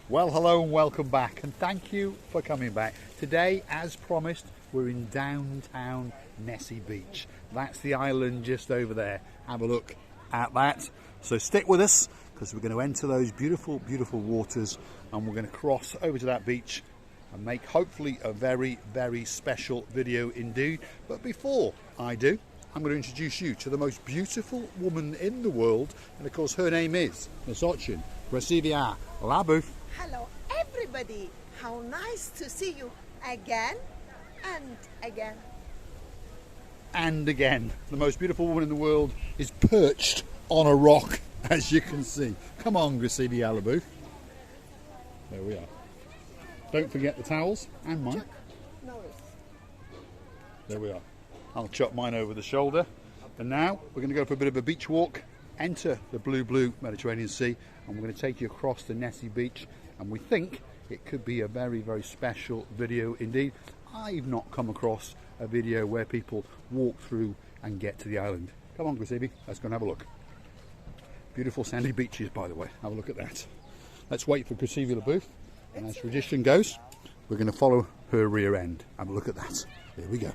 Well, hello and welcome back, and thank you for coming back. Today, as promised, we're in downtown Nissi Beach. That's the island just over there. Have a look at that. So stick with us, because we're going to enter those beautiful, beautiful waters, and we're going to cross over to that beach and make hopefully a very, very special video indeed. But before I do, I'm going to introduce you to the most beautiful woman in the world, and of course her name is Nissi Beach. Hello everybody, how nice to see you again and again. And again, the most beautiful woman in the world is perched on a rock, as you can see. Come on, Nissi Beach. There we are. Don't forget the towels and mine. There we are. I'll chuck mine over the shoulder. And now we're going to go for a bit of a beach walk, enter the blue Mediterranean Sea, and we're going to take you across the Nissi Beach. And we think it could be a very, very special video indeed. I've not come across a video where people walk through and get to the island. Come on, Nissi, let's go and have a look. Beautiful sandy beaches, by the way. Have a look at that. Let's wait for Nissi Beach. And as tradition goes, we're going to follow her rear end. Have a look at that. Here we go.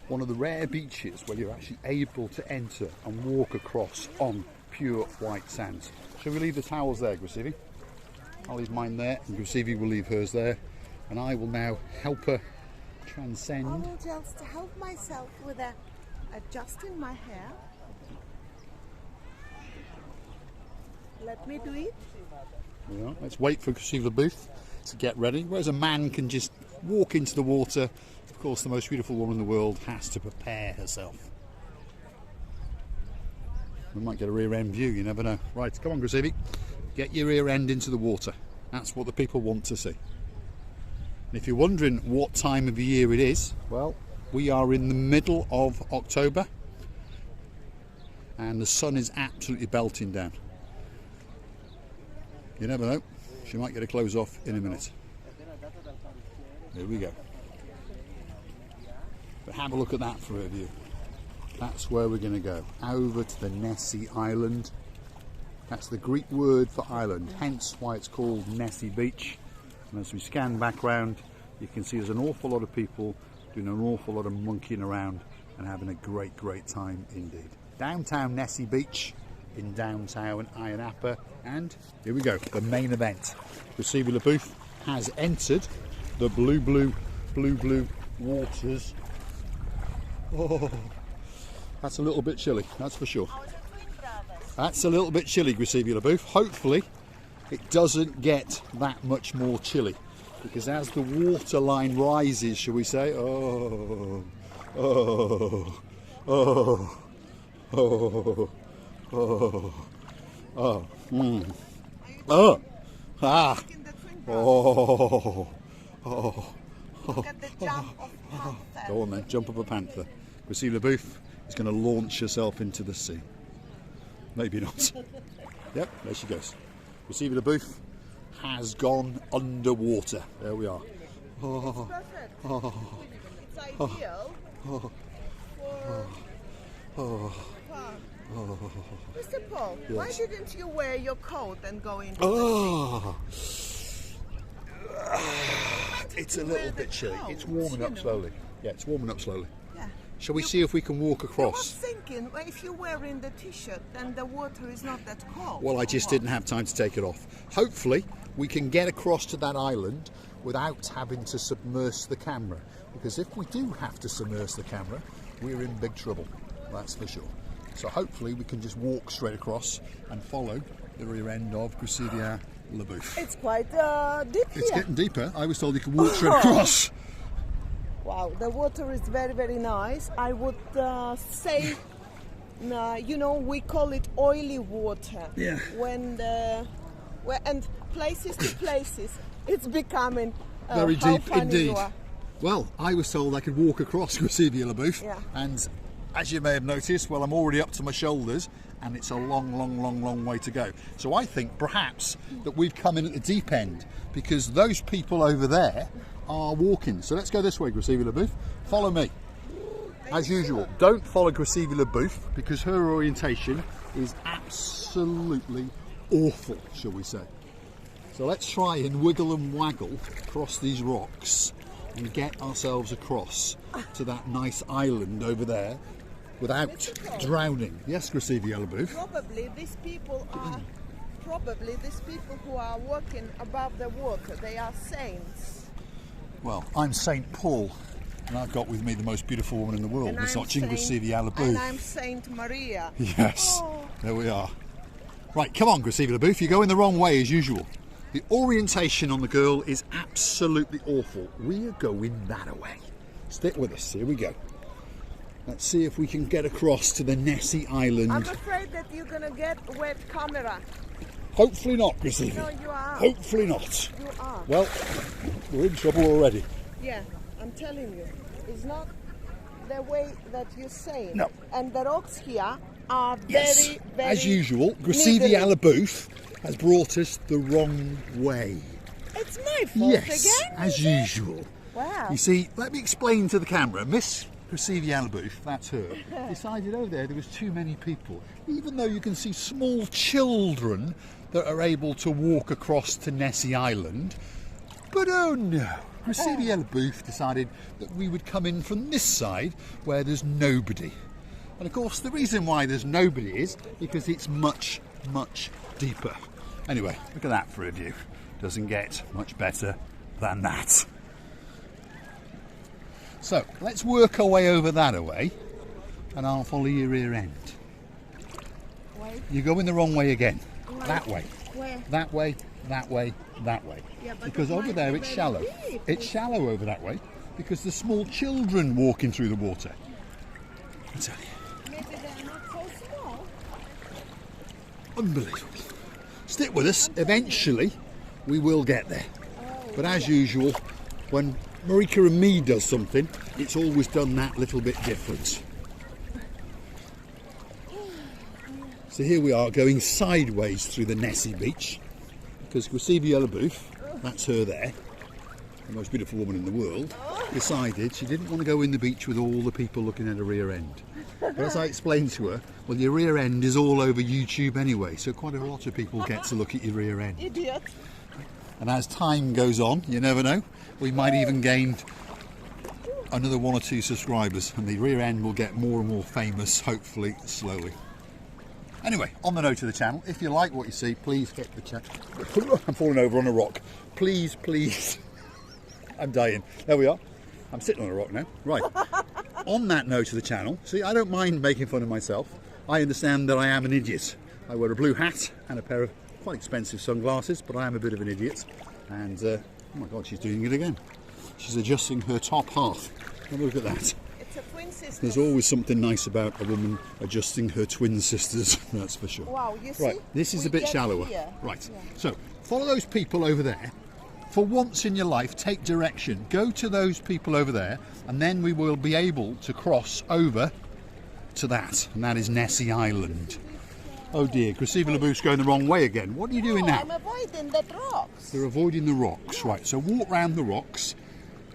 One of the rare beaches where you're actually able to enter and walk across on pure white sands. Shall we leave the towels there, Nissi? I'll leave mine there, and Nissi will leave hers there, and I will now help her transcend. I will just help myself with adjusting my hair. Let me do it. Yeah, let's wait for Nissi Beach to get ready, whereas a man can just walk into the water. Of course, the most beautiful woman in the world has to prepare herself. We might get a rear end view, you never know. Right, come on, Nissi, get your rear end into the water. That's what the people want to see. And if you're wondering what time of the year it is, well, we are in the middle of October and the sun is absolutely belting down. You never know, she might get her clothes off in a minute. Here we go. But have a look at that for a view. That's where we're going to go, over to the Nissi Island. That's the Greek word for island, hence why it's called Nissi Beach. And as we scan back round, you can see there's an awful lot of people doing an awful lot of monkeying around and having a great, great time indeed. Downtown Nissi Beach in downtown Ayia, and here we go, the main event. Nissi Beach has entered the blue waters. Oh, that's a little bit chilly, that's for sure. That's a little bit chilly, Nissi Beach. Hopefully it doesn't get that much more chilly, because as the water line rises, shall we say, oh, ah, Look at the jump of panther. Go on then, jump up a panther. Nissi Beach is going to launch herself into the sea. Maybe not. Yep, there she goes. Nissi Beach has gone underwater. There we are. It's perfect. It's ideal for Mr. Paul, yes. Why didn't you wear your coat and go into It's a little bit chilly. It's warming up slowly. Yeah, it's warming up slowly. Yeah. Shall we see if we can walk I was across? thinking, well, if you're wearing the t-shirt, then the water is not that cold. Well, I just didn't have time to take it off. Hopefully, we can get across to that island without having to submerge the camera. Because if we do have to submerge the camera, we're in big trouble. That's for sure. So hopefully we can just walk straight across and follow the rear end of Nissi Beach. It's quite deep here. It's getting deeper. I was told you could walk straight across. Wow, the water is very, very nice. I would say, you know, we call it oily water. Yeah. And places to places, it's becoming Very how deep funny indeed. you are. Well, I was told I could walk across Nissi Beach, Yeah. and as you may have noticed, well, I'm already up to my shoulders, and it's a long way to go. So I think perhaps that we've come in at the deep end, because those people over there are walking. So let's go this way, Nissi Beach. Follow me. as usual, don't follow Gracevia LaBouffe because her orientation is absolutely awful, shall we say. So let's try and wiggle and waggle across these rocks and get ourselves across to that nice island over there without drowning. Yes, Gracevia LaBouffe. Probably these people who are walking above the water, they are saints. Well, I'm Saint Paul, and I've got with me the most beautiful woman in the world, Miss Gracevia LaBouffe. And I'm Saint Maria. Yes, there we are. Right, come on, Gracevia LaBouffe, you're going the wrong way as usual. The orientation on the girl is absolutely awful. We are going that way. Stick with us, here we go. Let's see if we can get across to the Nissi Island. I'm afraid that you're going to get wet camera. Hopefully not, Gracevia. No, you are. Hopefully not. You are. Well, we're in trouble already. Yeah, I'm telling you. It's not the way that you're saying. No. And the rocks here are Yes, very as usual, Gracevia LaBouffe has brought us the wrong way. It's my fault again? As usual. Wow. You see, let me explain to the camera. Miss Gracevia LaBouffe, that's her, decided over there was too many people. Even though you can see small children that are able to walk across to Nissi Island. But oh no, Gracevia LaBouffe decided that we would come in from this side where there's nobody. And of course the reason why there's nobody is because it's much, much deeper. Anyway, look at that for a view. Doesn't get much better than that. So let's work our way over that way and I'll follow your rear end. Wait. You're going the wrong way again. Where? That way. Where? That way, that way, that way. Yeah, but because over there it's shallow. deep. It's shallow over that way because there's small children walking through the water. I tell you. Maybe they're not so small. Unbelievable. Stick with us. Eventually we will get there. But as usual, when Marika and me does something, it's always done that little bit different. So here we are going sideways through the Nissi Beach because Gracevia LaBouffe, that's her there, the most beautiful woman in the world, decided she didn't want to go in the beach with all the people looking at her rear end. But as I explained to her, well, your rear end is all over YouTube anyway, so quite a lot of people get to look at your rear end. Idiot. And as time goes on, you never know, we might even gain another 1 or 2 subscribers and the rear end will get more and more famous, hopefully slowly. Anyway, on the note of the channel, if you like what you see, please hit the channel. I'm falling over on a rock. Please, please. I'm dying. There we are. I'm sitting on a rock now. Right. On that note of the channel, see, I don't mind making fun of myself. I understand that I am an idiot. I wear a blue hat and a pair of quite expensive sunglasses, but I am a bit of an idiot. And, oh my God, she's doing it again. She's adjusting her top half. Have a look at that. It's a twin sister. There's always something nice about a woman adjusting her twin sisters, that's for sure. Wow, you see? Right, this is a bit get shallower. here. Right, Yeah. so follow those people over there. For once in your life, take direction. Go to those people over there, and then we will be able to cross over to that, and that is Nissi Island. Oh dear, Gracevia LaBouffe's going the wrong way again. What are you doing now? I'm avoiding the rocks. They're avoiding the rocks, right, so walk round the rocks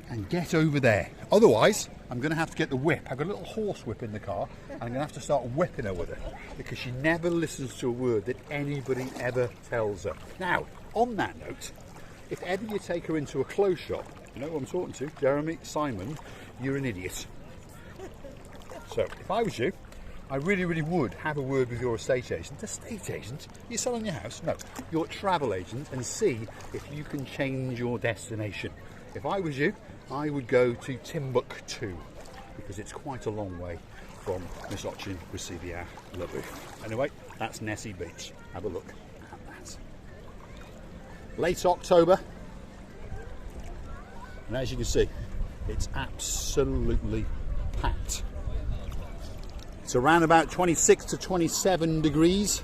and get over there. Otherwise, I'm going to have to get the whip. I've got a little horse whip in the car, and I'm going to have to start whipping her with it because she never listens to a word that anybody ever tells her. Now, on that note, if ever you take her into a clothes shop, you know who I'm talking to, Jeremy, Simon, you're an idiot. So, if I was you, I really, really would have a word with your estate agent. Estate agent? You're selling your house? No, your travel agent, and see if you can change your destination. If I was you, I would go to Timbuktu because it's quite a long way from Miss Gracevia LaBouffe. Anyway, that's Nissi Beach. Have a look at that. Late October, and as you can see, it's absolutely packed. It's around about 26 to 27 degrees,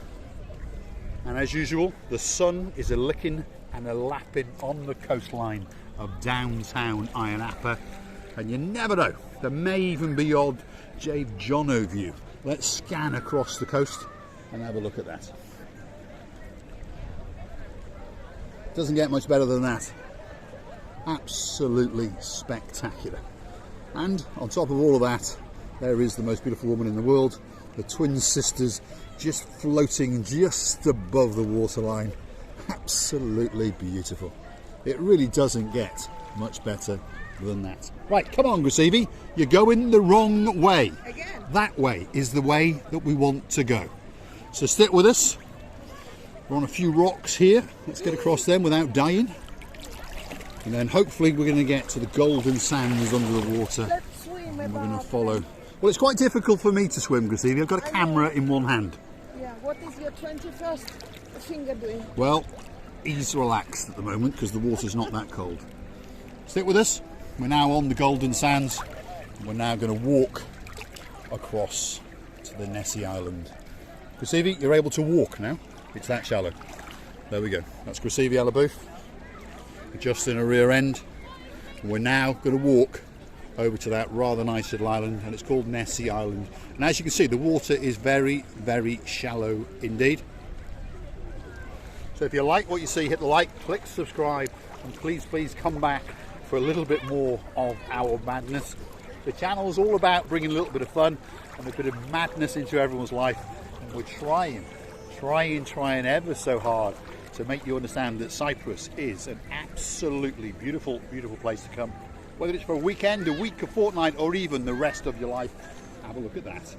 and as usual, the sun is a licking and a lapping on the coastline of downtown Napa, and you never know, there may even be odd Jade Jono view. Let's scan across the coast and have a look at that. Doesn't get much better than that. Absolutely spectacular. And on top of all of that, There is the most beautiful woman in the world, the twin sisters just floating just above the waterline. Absolutely beautiful. It really doesn't get much better than that. Right, come on, Gracevy, you're going the wrong way. Again? That way is the way that we want to go. So stick with us. We're on a few rocks here. Let's get across them without dying. And then hopefully we're going to get to the golden sands under the water. Let's swim. And we're going to follow. Well, it's quite difficult for me to swim, Gracevy. I've got a camera in one hand. Yeah, what is your 21st finger doing? Well, he's relaxed at the moment because the water's not that cold. Stick with us. We're now on the golden sands. We're now going to walk across to the Nissi Island. Gracevy, you're able to walk now. It's that shallow. There we go. That's Gracevy Alabouf. Adjusting her rear end. We're now going to walk over to that rather nice little island, and it's called Nissi Island. And as you can see, the water is very, very shallow indeed. So if you like what you see, hit the like, click subscribe, and please come back for a little bit more of our madness. The channel is all about bringing a little bit of fun and a bit of madness into everyone's life, and we're trying ever so hard to make you understand that Cyprus is an absolutely beautiful place to come. Whether it's for a weekend, a week, a fortnight, or even the rest of your life, have a look at that.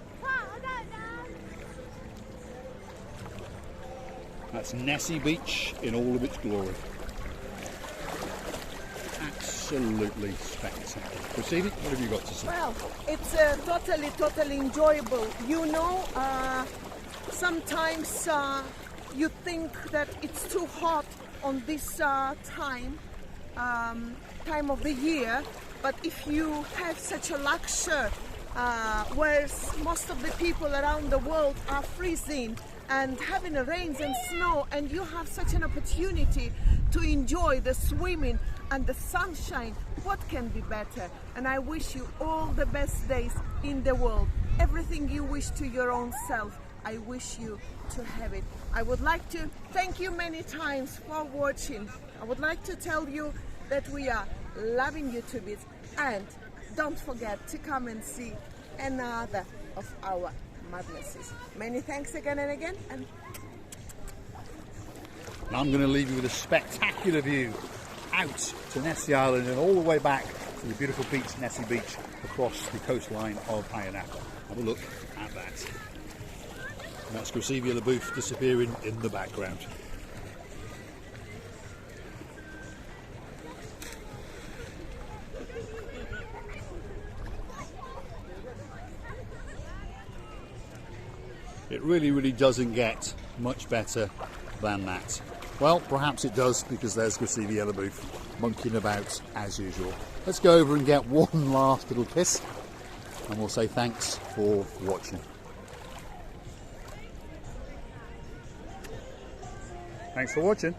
That's Nissi Beach in all of its glory. Absolutely spectacular. Gracevy, what have you got to say? Well, it's totally enjoyable. You know, sometimes you think that it's too hot on this time of the year, but if you have such a luxury, whereas most of the people around the world are freezing and having a rains and snow, and you have such an opportunity to enjoy the swimming and the sunshine, what can be better? And I wish you all the best days in the world. Everything you wish to your own self, I wish you to have it. I would like to thank you many times for watching. I would like to tell you that we are loving you to bits, and don't forget to come and see another of our madnesses. Many thanks again and again, and I'm going to leave you with a spectacular view out to Nissi Island and all the way back to the beautiful beach, Nissi Beach, across the coastline of Ayia. Have a look at that. And that's Gracevy Alabouf disappearing in the background. It really doesn't get much better than that. Well, perhaps it does, because there's Nissi Beach monkeying about as usual. Let's go over and get one last little kiss, and we'll say thanks for watching. Thanks for watching.